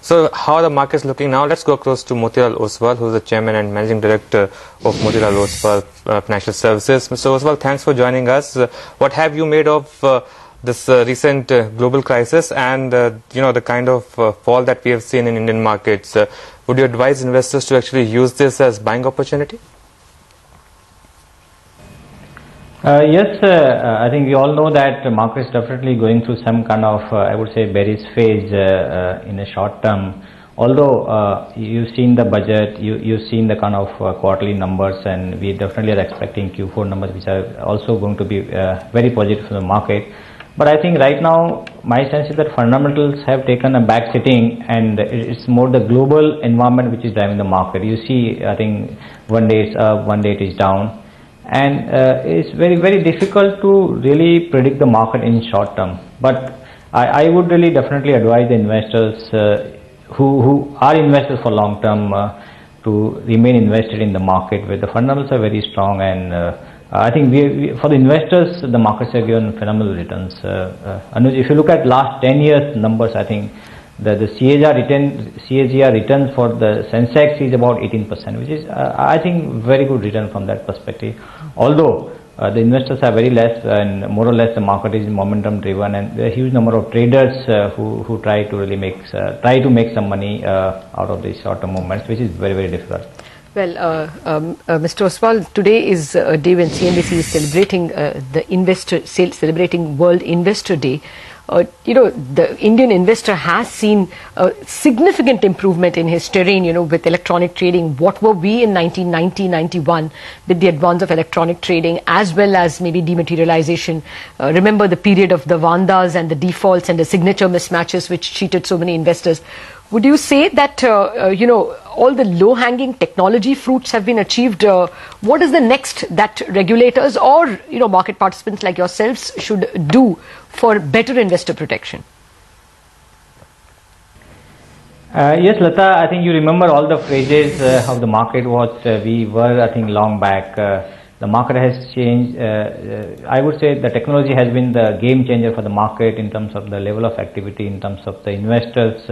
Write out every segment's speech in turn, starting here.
So how are the markets looking now? Let's go close to Motilal Oswal, who is the Chairman and Managing Director of Motilal Oswal Financial Services. Mr. Oswal, thanks for joining us. What have you made of this recent global crisis and the kind of fall that we have seen in Indian markets? Would you advise investors to actually use this as buying opportunity? Yes, I think we all know that the market is definitely going through some kind of, I would say, bearish phase in the short term. Although you've seen the budget, you've seen the kind of quarterly numbers, and we definitely are expecting Q4 numbers, which are also going to be very positive for the market. But I think right now, my sense is that fundamentals have taken a back sitting, and it's more the global environment which is driving the market. You see, I think one day it's up, one day it is down. And it's very difficult to really predict the market in short term. But I would really definitely advise the investors who are investors for long term to remain invested in the market where the fundamentals are very strong. And I think for the investors, the markets have given phenomenal returns. Anuj, if you look at last 10 years numbers, I think the CAGR return for the Sensex is about 18%, which is I think very good return from that perspective. Although the investors are very less, and more or less the market is momentum driven, and there are a huge number of traders who try to really make some money out of these short term movements, which is very difficult. Well, Mr. Oswal, today is a day when CNBC is celebrating celebrating World Investor Day. The Indian investor has seen a significant improvement in his terrain, with electronic trading. What were we in 1990-91 with the advance of electronic trading, as well as maybe dematerialization? Remember the period of the Vandas and the defaults and the signature mismatches which cheated so many investors. Would you say that, all the low-hanging technology fruits have been achieved? What is the next that regulators or, market participants like yourselves should do for better investor protection? Yes, Lata, I think you remember all the phrases how the market was. We were, I think, long back. The market has changed. I would say the technology has been the game changer for the market in terms of the level of activity, in terms of the investors'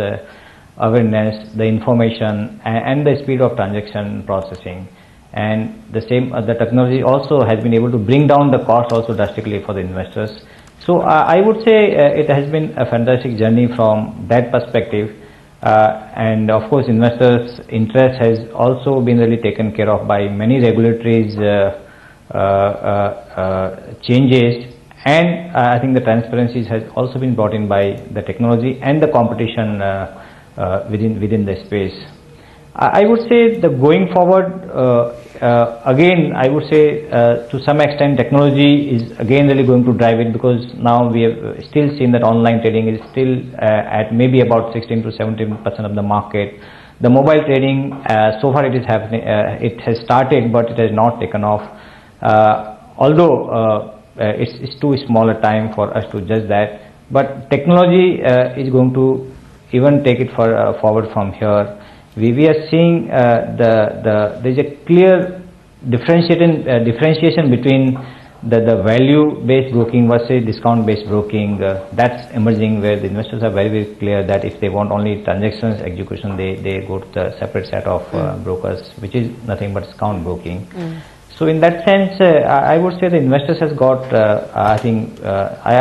awareness, the information, and the speed of transaction processing. And the technology also has been able to bring down the cost also drastically for the investors. So I would say it has been a fantastic journey from that perspective. And of course, investors' interest has also been really taken care of by many regulatory changes. And I think the transparency has also been brought in by the technology and the competition within the space. I would say that going forward, again, I would say to some extent technology is again really going to drive it, because now we have still seen that online trading is still at maybe about 16 to 17% of the market. The mobile trading, so far it is happening, it has started, but it has not taken off. Although it's too small a time for us to judge that, but technology is going to even take it forward from here. We are seeing there's a clear differentiation between the value-based broking versus discount-based broking. That's emerging, where the investors are very clear that if they want only transactions execution, they go to the separate set of brokers, which is nothing but discount broking. So in that sense, I would say the investors has got, I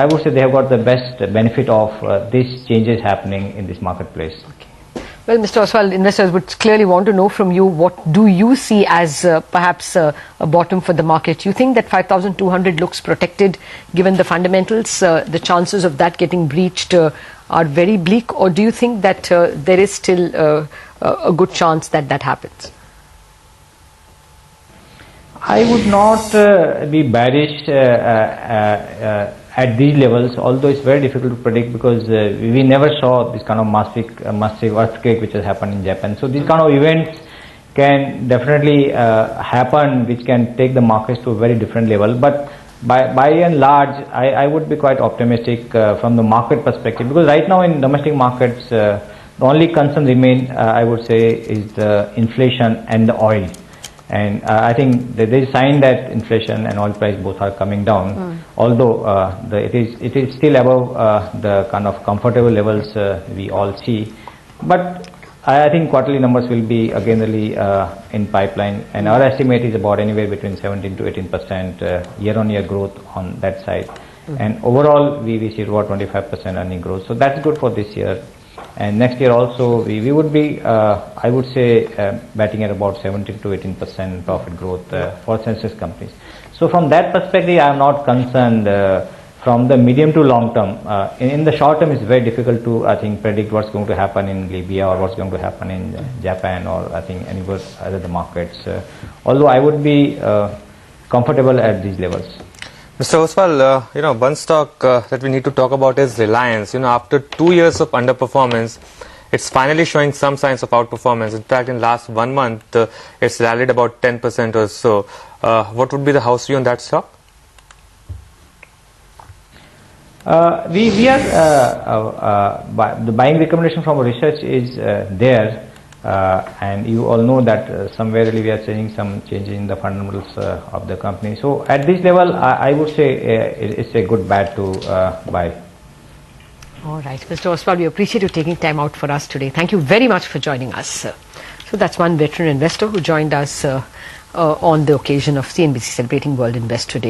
would say they have got the best benefit of these changes happening in this marketplace. Okay. Well, Mr. Oswal, investors would clearly want to know from you, what do you see as perhaps a bottom for the market? You think that 5,200 looks protected given the fundamentals? The chances of that getting breached are very bleak, or do you think that there is still a good chance that that happens? I would not be bearish at these levels, although it's very difficult to predict, because we never saw this kind of massive earthquake which has happened in Japan. So these kind of events can definitely happen, which can take the markets to a very different level. But by and large, I would be quite optimistic from the market perspective, because right now in domestic markets, the only concern remain, I would say, is the inflation and the oil. And I think there is a sign that inflation and oil price both are coming down, although it is still above the kind of comfortable levels we all see. But I think quarterly numbers will be again really in pipeline, and our estimate is about anywhere between 17 to 18% year-on-year growth on that side. And overall, we see about 25% earning growth. So that's good for this year. And next year also, we would be, I would say, betting at about 17 to 18% profit growth for census companies. So from that perspective, I am not concerned. From the medium to long term, in the short term, it's very difficult to, I think, predict what's going to happen in Libya or what's going to happen in Japan or I think anywhere other markets. Although I would be comfortable at these levels. Mr. Oswal, one stock that we need to talk about is Reliance. After 2 years of underperformance, it's finally showing some signs of outperformance. In fact, in last 1 month, it's rallied about 10% or so. What would be the house view on that stock? We are the buying recommendation from research is there, and you all know that somewhere really we are seeing some changes in the fundamentals of the company. So at this level, I would say it's a good bet to buy. All right, Mr. Oswal, we appreciate you taking time out for us today. Thank you very much for joining us. So that's one veteran investor who joined us on the occasion of CNBC celebrating World Investor Day.